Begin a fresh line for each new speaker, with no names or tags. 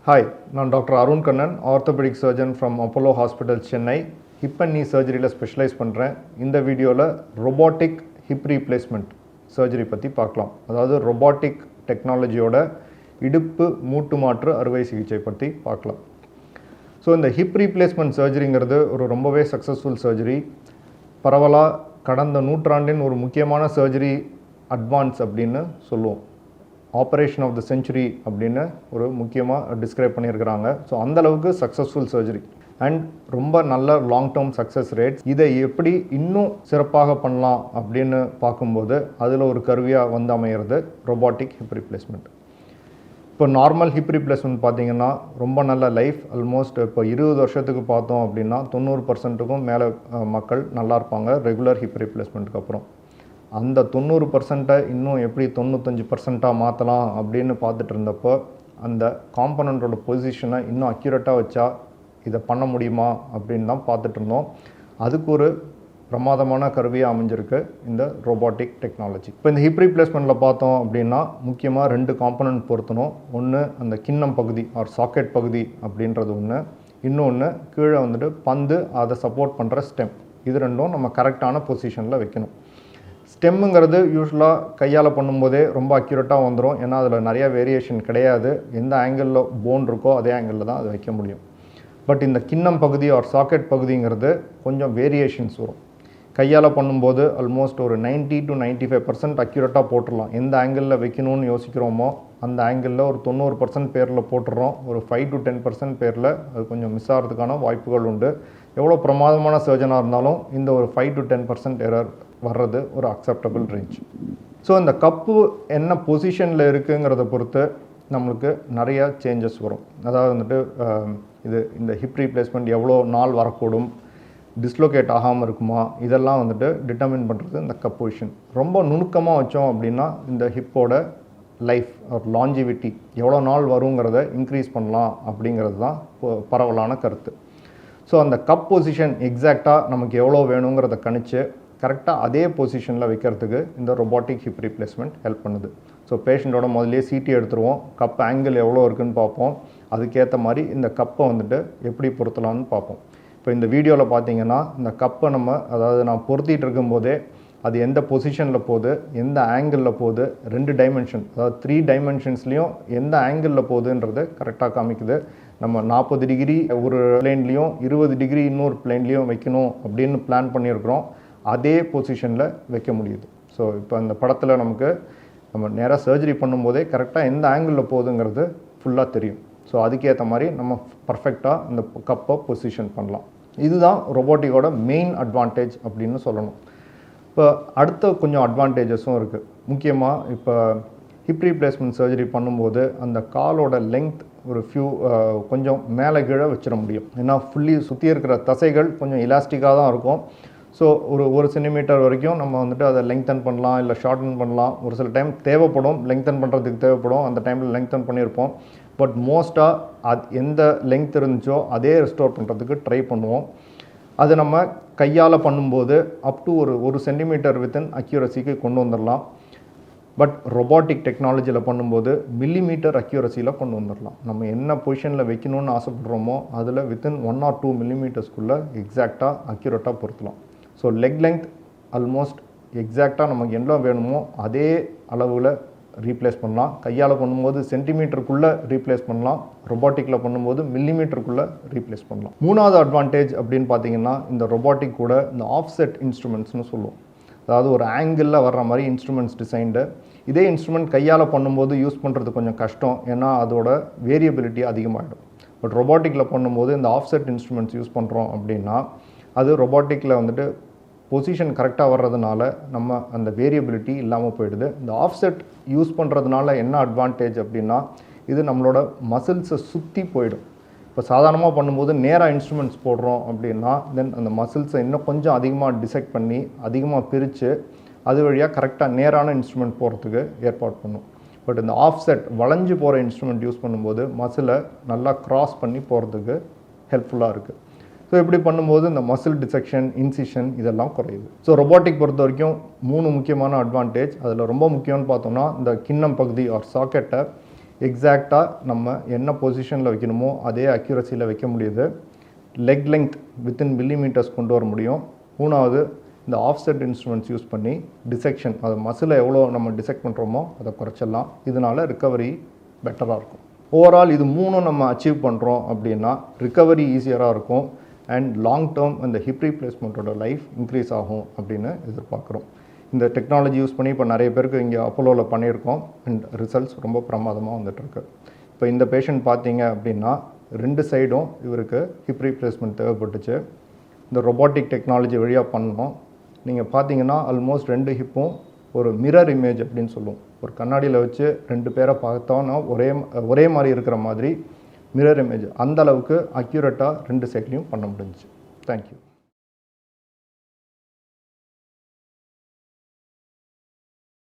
Hi, நான் doctor Arun Kannan, Orthopaedic surgeon from Apollo Hospital Chennai. Hip and நீ சர்ஜரியில் specialise பண்ணுறேன். இந்த வீடியோவில் ரொபாட்டிக் ஹிப் ரீப்ளேஸ்மெண்ட் சர்ஜரி பற்றி பார்க்கலாம். அதாவது ரொபாட்டிக் டெக்னாலஜியோட இடுப்பு மூட்டு மாற்று அறுவை சிகிச்சை பற்றி பார்க்கலாம். ஸோ இந்த ஹிப் ரீப்ளேஸ்மெண்ட் சர்ஜரிங்கிறது ஒரு ரொம்பவே சக்ஸஸ்ஃபுல் சர்ஜரி. பரவலாக கடந்த நூற்றாண்டின் ஒரு முக்கியமான சர்ஜரி அட்வான்ஸ் அப்படின்னு சொல்லுவோம். ஆப்ரேஷன் ஆஃப் த செஞ்சுரி அப்படின்னு ஒரு முக்கியமாக டிஸ்கிரைப் பண்ணியிருக்கிறாங்க. ஸோ அந்தளவுக்கு சக்ஸஸ்ஃபுல் சர்ஜரி அண்ட் ரொம்ப நல்ல லாங் டேர்ம் சக்ஸஸ் ரேட்ஸ். இதை எப்படி இன்னும் சிறப்பாக பண்ணலாம் அப்படின்னு பார்க்கும்போது அதில் ஒரு கருவியாக வந்து அமைகிறது ரொபாட்டிக் ஹிப் ரீப்ளேஸ்மெண்ட். இப்போ நார்மல் ஹிப் ரீப்ளேஸ்மெண்ட் பார்த்திங்கன்னா ரொம்ப நல்ல லைஃப். ஆல்மோஸ்ட் இப்போ 20 வருஷத்துக்கு பார்த்தோம் அப்படின்னா 90%க்கும் மேலே மக்கள் நல்லா இருப்பாங்க ரெகுலர் ஹிப் ரீப்ளேஸ்மெண்ட்டுக்கு அப்புறம். அந்த 90% இன்னும் எப்படி 95% மாற்றலாம் அப்படின்னு பார்த்துட்டு இருந்தப்போ அந்த காம்பனண்ட்டோட பொசிஷனை இன்னும் அக்யூரேட்டாக வச்சா இதை பண்ண முடியுமா அப்படின்னு தான் பார்த்துட்டு இருந்தோம். அதுக்கு ஒரு பிரமாதமான கருவியாக அமைஞ்சிருக்கு இந்த ரொபாட்டிக் டெக்னாலஜி. இப்போ இந்த ஹிப் ரீப்ளேஸ்மெண்ட்டில் பார்த்தோம் அப்படின்னா முக்கியமாக 2 காம்பனண்ட் பொருத்தணும். ஒன்று அந்த கிண்ணம் பகுதி ஆர் சாக்கெட் பகுதி அப்படின்றது ஒன்று, இன்னொன்று கீழே வந்துட்டு பந்து அதை சப்போர்ட் பண்ணுற ஸ்டெம். இது ரெண்டும் நம்ம கரெக்டான பொசிஷனில் வைக்கணும். ஸ்டெம்முங்கிறது யூஸ்வலாக கையால் பண்ணும்போதே ரொம்ப அக்யூரேட்டாக வந்துடும். ஏன்னா அதில் நிறையா வேரியேஷன் கிடையாது. எந்த ஆங்கிளில் போன் இருக்கோ அதே ஆங்கிளில் தான் அதை வைக்க முடியும். பட் இந்த கிண்ணம் பகுதி ஆர் சாக்கெட் பகுதிங்கிறது கொஞ்சம் வேரியேஷன்ஸ் வரும். கையால் பண்ணும்போது ஆல்மோஸ்ட் ஒரு 90 to 95% அக்யூரேட்டாக போட்டுடலாம். எந்த ஆங்கிளில் வைக்கணும்னு யோசிக்கிறோமோ அந்த ஆங்கிளில் ஒரு 90% பேரில் போட்டுடுறோம். ஒரு 5 to 10% பேரில் அது கொஞ்சம் மிஸ் ஆகிறதுக்கான வாய்ப்புகள் உண்டு. எவ்வளோ பிரமாதமான சர்ஜனாக இருந்தாலும் இந்த ஒரு 5 to 10% எரர் வர்றது ஒரு அக்செப்டபிள் ரேஞ்ச். ஸோ இந்த கப்பு என்ன பொசிஷனில் இருக்குங்கிறத பொறுத்து நம்மளுக்கு நிறையா சேஞ்சஸ் வரும். அதாவது வந்துட்டு இந்த ஹிப் ரீப்ளேஸ்மெண்ட் எவ்வளோ நாள் வரக்கூடும், டிஸ்லோகேட் ஆகாமல் இருக்குமா, இதெல்லாம் வந்துட்டு டிட்டர்மின் பண்ணுறது இந்த கப் பொசிஷன். ரொம்ப நுணுக்கமாக வச்சோம் அப்படின்னா இந்த ஹிப்போட லைஃப் ஒரு லாஞ்சிவிட்டி எவ்வளோ நாள் வருங்கிறத இன்க்ரீஸ் பண்ணலாம் அப்படிங்கிறது தான் பரவலான கருத்து. ஸோ அந்த கப் பொசிஷன் எக்ஸாக்டாக நமக்கு எவ்வளோ வேணுங்கிறத கணிச்சு கரெக்டாக அதே பொசிஷனில் வைக்கிறதுக்கு இந்த ரொபாட்டிக் ஹிப் ரீப்ளேஸ்மெண்ட் ஹெல்ப் பண்ணுது. ஸோ பேஷண்ட்டோட முதல்லே சிடி எடுத்துருவோம், கப் ஆங்கிள் எவ்வளோ இருக்குதுன்னு பார்ப்போம், அதுக்கேற்ற மாதிரி இந்த கப்பை வந்துட்டு எப்படி பொருத்தலாம்னு பார்ப்போம். இப்போ இந்த வீடியோவில் பார்த்தீங்கன்னா இந்த கப்பை அதாவது நான் பொருத்திட்டு இருக்கும்போதே அது எந்த பொசிஷனில் போகுது, எந்த ஆங்கிளில் போகுது, 2 டைமென்ஷன் அதாவது 3 டைமென்ஷன்ஸ்லேயும் எந்த ஆங்கிளில் போகுதுன்றது கரெக்டாக காமிக்குது. நம்ம 40 டிகிரி ஒரு பிளேன்லேயும் 20 டிகிரி இன்னொரு பிளேன்லேயும் வைக்கணும் அப்படின்னு பிளான் பண்ணியிருக்கிறோம். அதே பொசிஷனில் வைக்க முடியுது. ஸோ இப்போ இந்த படத்தில் நம்ம நேராக சர்ஜரி பண்ணும்போதே கரெக்டாக எந்த ஆங்கிளில் போகுதுங்கிறது ஃபுல்லாக தெரியும். ஸோ அதுக்கேற்ற மாதிரி நம்ம பர்ஃபெக்டாக இந்த கப்பை பொசிஷன் பண்ணலாம். இதுதான் ரொபாட்டிக்கோட மெயின் அட்வான்டேஜ் அப்படின்னு சொல்லணும். இப்போ அடுத்த கொஞ்சம் அட்வான்டேஜஸும் இருக்குது. முக்கியமாக இப்போ ஹிப் ரீப்ளேஸ்மெண்ட் சர்ஜரி பண்ணும்போது அந்த காலோட லெங்த் ஒரு கொஞ்சம் மேலே கீழே வச்சிட முடியும். ஏன்னா ஃபுல்லி சுற்றி இருக்கிற தசைகள் கொஞ்சம் இலாஸ்டிக்காக தான் இருக்கும். ஸோ ஒரு சென்டிமீட்டர் வரைக்கும் நம்ம வந்துட்டு அதை லெங்க்தன் பண்ணலாம், இல்லை ஷார்டன் பண்ணலாம். ஒரு சில டைம் தேவைப்படும், லெங்க்தன் பண்ணுறதுக்கு தேவைப்படும், அந்த டைமில் லெங்க்தன் பண்ணியிருப்போம். பட் மோஸ்ட்டாக எந்த லெங்க்த் இருந்துச்சோ அதே ரெஸ்டோர் பண்ணுறதுக்கு ட்ரை பண்ணுவோம். அது நம்ம கையால் பண்ணும்போது அப் டு ஒரு சென்டிமீட்டர் வித்தின் அக்யூரசிக்கு கொண்டு வந்துடலாம். பட் ரொபாட்டிக் டெக்னாலஜியில் பண்ணும்போது மில்லிமீட்டர் அக்யூரசியில் கொண்டு வந்துடலாம். நம்ம என்ன பொசிஷனில் வைக்கணும்னு ஆசைப்படுறோமோ அதில் வித்தின் 1 or 2 மில்லிமீட்டர்ஸ்குள்ளே எக்ஸாக்டாக அக்யூரேட்டாக பொருத்தலாம். ஸோ லெக் லெங்த் ஆல்மோஸ்ட் எக்ஸாக்டாக நமக்கு என்ன வேணுமோ அதே அளவில் ரீப்ளேஸ் பண்ணலாம். கையால் பண்ணும்போது சென்டிமீட்டருக்குள்ளே ரீப்ளேஸ் பண்ணலாம், ரொபாட்டிக்கில் பண்ணும்போது மில்லிமீட்டருக்குள்ளே ரீப்ளேஸ் பண்ணலாம். 3வது அட்வான்டேஜ் அப்படின்னு பார்த்தீங்கன்னா இந்த ரொபாட்டிக் கூட இந்த ஆஃப்செட் இன்ஸ்ட்ருமெண்ட்ஸ்னு சொல்லுவோம். அதாவது ஒரு ஆங்கிளில் வர்ற மாதிரி இன்ஸ்ட்ருமெண்ட்ஸ் டிசைன்டு. இதே இன்ஸ்ட்ருமெண்ட் கையால் பண்ணும்போது யூஸ் பண்ணுறது கொஞ்சம் கஷ்டம், ஏன்னா அதோட வேரியபிலிட்டி அதிகமாகிடும். பட் ரொபாட்டிக்கில் பண்ணும்போது இந்த ஆஃப்செட் இன்ஸ்ட்ருமெண்ட்ஸ் யூஸ் பண்ணுறோம் அப்படின்னா அது ரொபாட்டிக்கில் வந்துட்டு பொசிஷன் கரெக்டாக வர்றதுனால நம்ம அந்த வேரியபிலிட்டி இல்லாமல் போயிடுது. இந்த ஆஃப்செட் யூஸ் பண்ணுறதுனால என்ன அட்வான்டேஜ் அப்படின்னா இது நம்மளோட மசில்ஸை சுற்றி போயிடும். இப்போ சாதாரணமாக பண்ணும்போது நேராக இன்ஸ்ட்ருமெண்ட்ஸ் போடுறோம் அப்படின்னா தென் அந்த மசில்ஸை இன்னும் கொஞ்சம் அதிகமாக டிசெக்ட் பண்ணி அதிகமாக பிரித்து அது வழியாக கரெக்டாக நேரான இன்ஸ்ட்ருமெண்ட் போகிறதுக்கு ஏற்பாடு பண்ணும். பட் இந்த ஆஃப்செட் வளைஞ்சு போகிற இன்ஸ்ட்ருமெண்ட் யூஸ் பண்ணும்போது மசிலை நல்லா க்ராஸ் பண்ணி போகிறதுக்கு ஹெல்ப்ஃபுல்லாக இருக்குது. ஸோ இப்படி பண்ணும்போது இந்த மசில் டிசெக்ஷன், இன்சிஷன் இதெல்லாம் குறையுது. ஸோ ரொபாட்டிக் பொறுத்த வரைக்கும் 3 முக்கியமான அட்வான்டேஜ். அதில் ரொம்ப முக்கியம்னு பார்த்தோம்னா இந்த கிண்ணம் பகுதி ஆர் சாக்கெட்டை எக்ஸாக்டாக நம்ம என்ன பொசிஷனில் வைக்கணுமோ அதே அக்யூரஸியில் வைக்க முடியுது. லெக் லெங்த் வித்தின் மில்லிமீட்டர்ஸ் கொண்டு வர முடியும். மூணாவது, இந்த ஆஃப்செட் இன்ஸ்ட்ருமெண்ட்ஸ் யூஸ் பண்ணி டிசெக்ஷன், அது மசிலை எவ்வளோ நம்ம டிசெக்ட் பண்ணுறோமோ அதை குறைச்சிடலாம். இதனால் ரிக்கவரி பெட்டராக இருக்கும். ஓவரால் இது மூணும் நம்ம அச்சீவ் பண்ணுறோம் அப்படின்னா ரிக்கவரி ஈஸியராக இருக்கும் அண்ட் லாங் டேர்ம் அந்த ஹிப் ரீப்ளேஸ்மெண்ட்டோட லைஃப் இன்க்ரீஸ் ஆகும் அப்படின்னு எதிர்பார்க்குறோம். இந்த டெக்னாலஜி யூஸ் பண்ணி இப்போ நிறைய பேருக்கு இங்கே அப்போலோவில் பண்ணியிருக்கோம் அண்ட் ரிசல்ட்ஸ் ரொம்ப பிரமாதமாக வந்துட்டுருக்கு. இப்போ இந்த பேஷண்ட் பார்த்தீங்க அப்படின்னா 2 சைடும் இவருக்கு ஹிப் ரீப்ளேஸ்மெண்ட் தேவைப்பட்டுச்சு. இந்த ரொபாட்டிக் டெக்னாலஜி வழியாக பண்ணோம். நீங்கள் பார்த்தீங்கன்னா ஆல்மோஸ்ட் 2 ஹிப்பும் ஒரு மிரர் இமேஜ் அப்படின்னு சொல்லுவோம். ஒரு கண்ணாடியில் வச்சு 2 பேரை பார்த்தோன்னா ஒரே மாதிரி இருக்கிற மாதிரி மிரர் இமேஜ், அந்த அளவுக்கு அக்யூரேட்டாக 2 சைட்லையும் பண்ண முடிஞ்சிச்சு. தேங்க்யூ.